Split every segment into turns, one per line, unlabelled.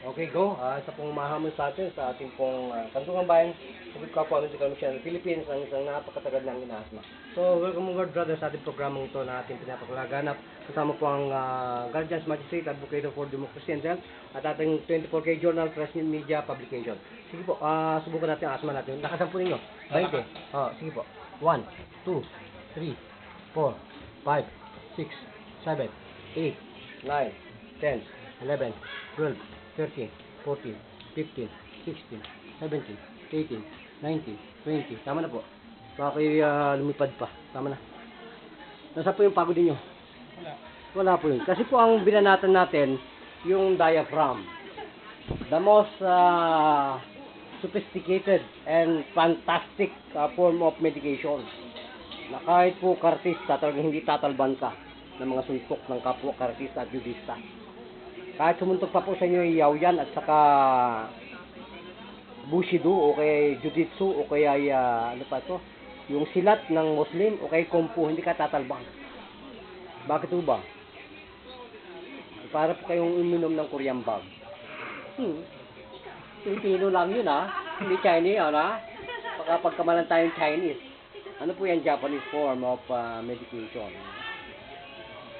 Okay, go. Isa pong mahamon sa atin, sa ating pong kantungang bayan, sagot ko po, ano si Commission Philippines, ang isang napakatagal ng inaasma. So, welcome mga brother sa ating programang ito na ating pinapaglaganap. Kasama po ang Guardians Magistrate, Advocate for Democracy and Health, at ating 24K Journal, Press Media Publication. Sige po, subukan natin ang asma natin. Lakasan po ninyo. 20. Sige po. 1, 2, 3, 4, 5, 6, 7, 8, 9, 10, 11, 12, 13, 14, 15, 16, 17, 18, 19, 20. Tama na po. Baka kayo lumipad pa. Tama na. Nasa po yung pagod niyo? Wala po yun. Kasi po ang binanatan natin, yung diaphragm. The most sophisticated and fantastic form of medication. Na kahit po kartista, talagang hindi tatalban ka ng mga suntok ng kapwa kartista at judista. Kahit sumuntok pa po sa inyo iyaw yan at saka bushido o kaya jujitsu o kaya ano pa to, yung silat ng Muslim o kaya kumpu, hindi ka tatalbang. Bakit po ba? Para po kayong uminom ng Korean bag. Pilipino lang yun hindi Chinese baka pagkamalan tayong Chinese. Ano po yan? Japanese form of medication.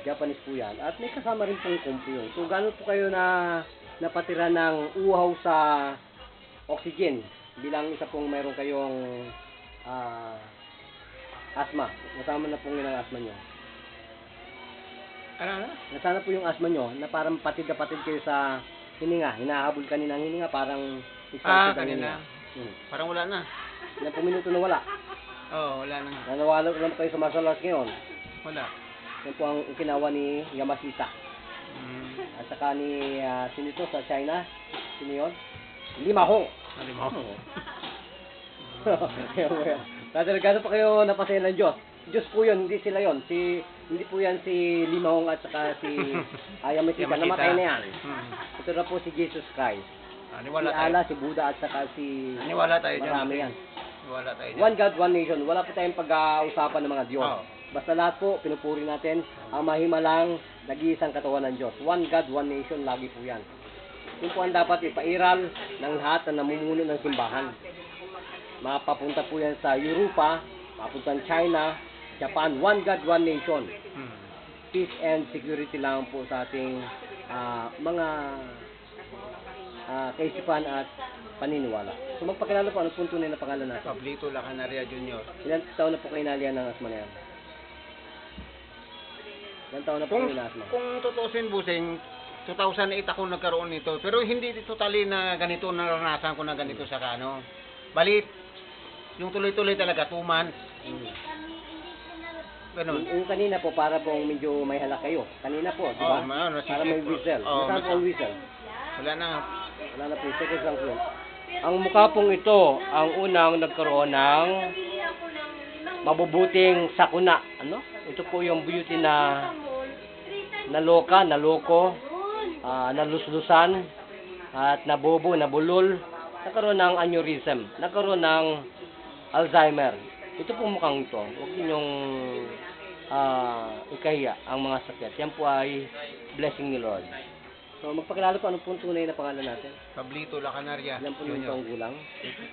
Japanese po yan. At may kasama rin pong kumpo yun. So, gano'n po kayo na napatira ng uhaw sa oxygen bilang isa pong meron kayong asthma. Nasama na pong yun ang asthma nyo.
Ano?
Nasana po yung asthma nyo na parang patid na patid kayo sa hininga. Hinahabol kanina ang hininga. Parang
Kanina. Parang wala na.
Ilang po minuto na wala.
Oo, wala na.
Nanawala lang kayo sa martial arts ngayon.
Wala.
Yan po ang ginawa ni Yamashita. At saka ni sino ito sa China? Sino yun? Lima Hong.
Lima Hong.
Gano'n pa kayo napasaya ng Diyos? Diyos po yun, hindi sila yun. Hindi po yan si Lima Hong at saka si Yamashita. Namatay na yan. Ito na po si Jesus Christ. Si Allah, si Buddha at saka si
Niwala tayo dyan.
Marami yan.
Niwala tayo dyan.
One God, one nation. Wala po tayong pag-uusapan ng mga Diyos. Basta lahat po, pinupuri natin ang mahimalang nag-iisang katawan ng Diyos. One God, one nation, lagi po yan. Yun po ang dapat ipairal ng lahat na namumuno ng simbahan. Mapapunta po yan sa Europa, mapunta China, Japan, one God, one nation. Peace and security lang po sa ating mga kaisipan at paniniwala. So magpakilala po, anong punto na pangalan natin?
Pablito Lacanaria Jr.
Ilan taon na po kayo nalihan ng asma na yan? Ilan taon na po kayo na asma?
Kung tutusin busing, 2008 ako nagkaroon nito. Pero hindi totally na ganito naranasan ko na ganito sa kano. Bali, yung tuloy-tuloy talaga, 2 months. Ganun.
Yung kanina po, para pong medyo may halak kayo. Kanina po, di ba? Para may whistle. Nasaan po ang whistle?
Wala na.
Wala na po, seconds lang po. Ang mukha pong ito, ang unang nagkaroon ng mabubuting sakuna. Ano? Ito po yung beauty na naloka, naloko, naluslusan, at nabobo, nabulol. Nagkaroon ng aneurysm. Nagkaroon ng Alzheimer. Ito po mukhang ito. Huwag ninyong ikahiya ang mga sakit. Yan po ay blessing ni Lord. So, magpakilala po anong pong tunay na pangalan natin?
Pablito Lacanaria.
Ilan po yung taong gulang?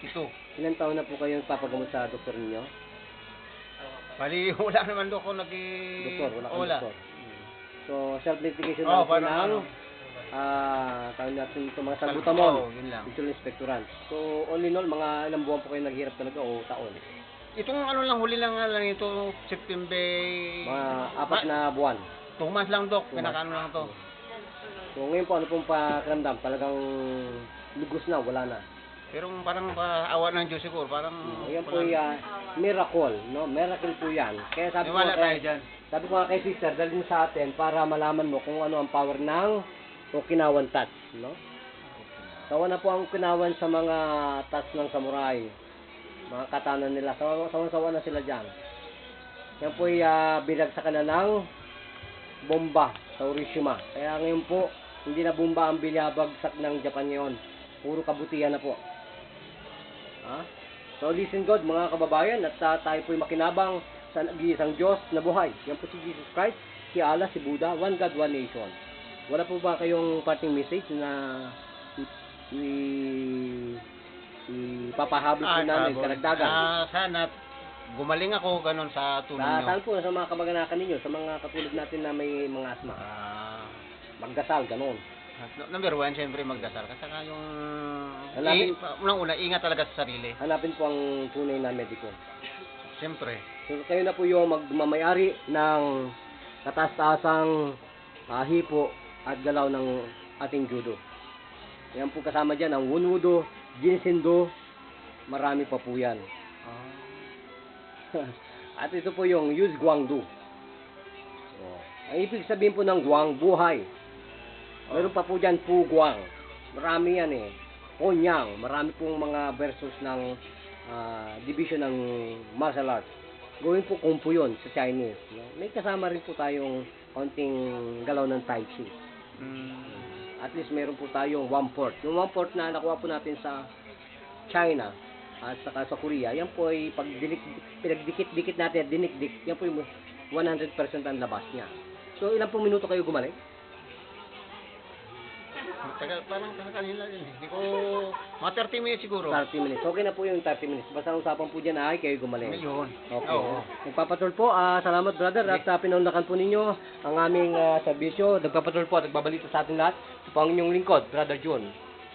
52.
Ilan taon na po kayo papagamot sa doktor ninyo?
Bali, wala naman doon ako
Doktor, wala kang
Wala.
doktor. So, self-medication lang po ng
ano?
tawag natin ito, mga salbutamol.
Yun lang.
Visual inspectorant. So, all in all, mga ilang buwan po kayo naghihirap talaga o taon?
Itong ano lang, huli lang ito, September.
Mga 4 na buwan.
2 months lang, Dok.
2 months.
Pinakaano lang to.
So, ngayon po, ano pong pakiramdam? Talagang lugos na, wala na.
Pero parang awa ng Diyos siguro. Parang
Yan po yung miracle, no? Miracle po yan. Kaya sabi ko,
wala tayo dyan.
sabi ko nga kay sister, dalhin mo sa atin para malaman mo kung ano ang power ng Okinawan touch, no? Sawa na po ang Okinawan sa mga touch ng samurai. Mga katana nila. Sawa na sila dyan. Yan po binagsakan na ng bomba sa Hiroshima. Kaya ngayon po, hindi na bomba ang binabagsak ng Japan ngayon. Puro kabutihan na po. So listen God, mga kababayan, at tayo po'y makinabang sa nag-iisang Diyos na buhay. Yan po si Jesus Christ, si Allah, si Buddha, one God, one nation. Wala po ba kayong parting message na ipapahabol po namin,
habol.
karagdagan.
Sana gumaling ako ganun sa tulong nyo.
Saan po, sa mga kamag-anakan ninyo, sa mga katulad natin na may mga asma. Magdasal, ganun.
Number one, siyempre magdasal. Kasi saka yung...
Hanapin-
Unang-una, ingat talaga sa sarili.
Hanapin po ang tunay na mediko.
Siyempre.
So, kayo na po yung magmamayari ng kataas-taasang hipo at galaw ng ating judo. Yan po kasama dyan ang Wunwudo, Jinsindo, marami pa po yan. At ito po yung Yuz Guangdu. So, ang ibig sabihin po ng Guang, buhay. Meron pa po dyan Pu Guang. Marami yan eh. Ponyang, marami pong mga versus ng division ng martial arts. Gawin po kung po yun sa Chinese. No? May kasama rin po tayong konting galaw ng Tai Chi. At least meron po tayong 1/4. Yung 1/4 na nakuha po natin sa China at saka sa Korea, yan po ay pag pinagdikit-dikit natin at dinikdik, yan po yung 100% ang labas niya. So, ilang po minuto kayo gumaling?
Parang kanila din. Hindi ko... Mga 30 minutes siguro.
30 minutes. Okay na po yung 30 minutes. Basta ang usapan po dyan ay kayo gumaling.
Yun.
Okay.
Oo.
Nagpapatrol po. Salamat brother at pinaunlakan po ninyo ang aming serbisyo. Nagpapatrol po at nagbabalita sa atin lahat. Ito po ang inyong lingkod, Brother June.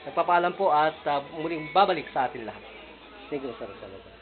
Nagpapaalam po at muling babalik sa atin lahat. Thank you, sir. Salamat.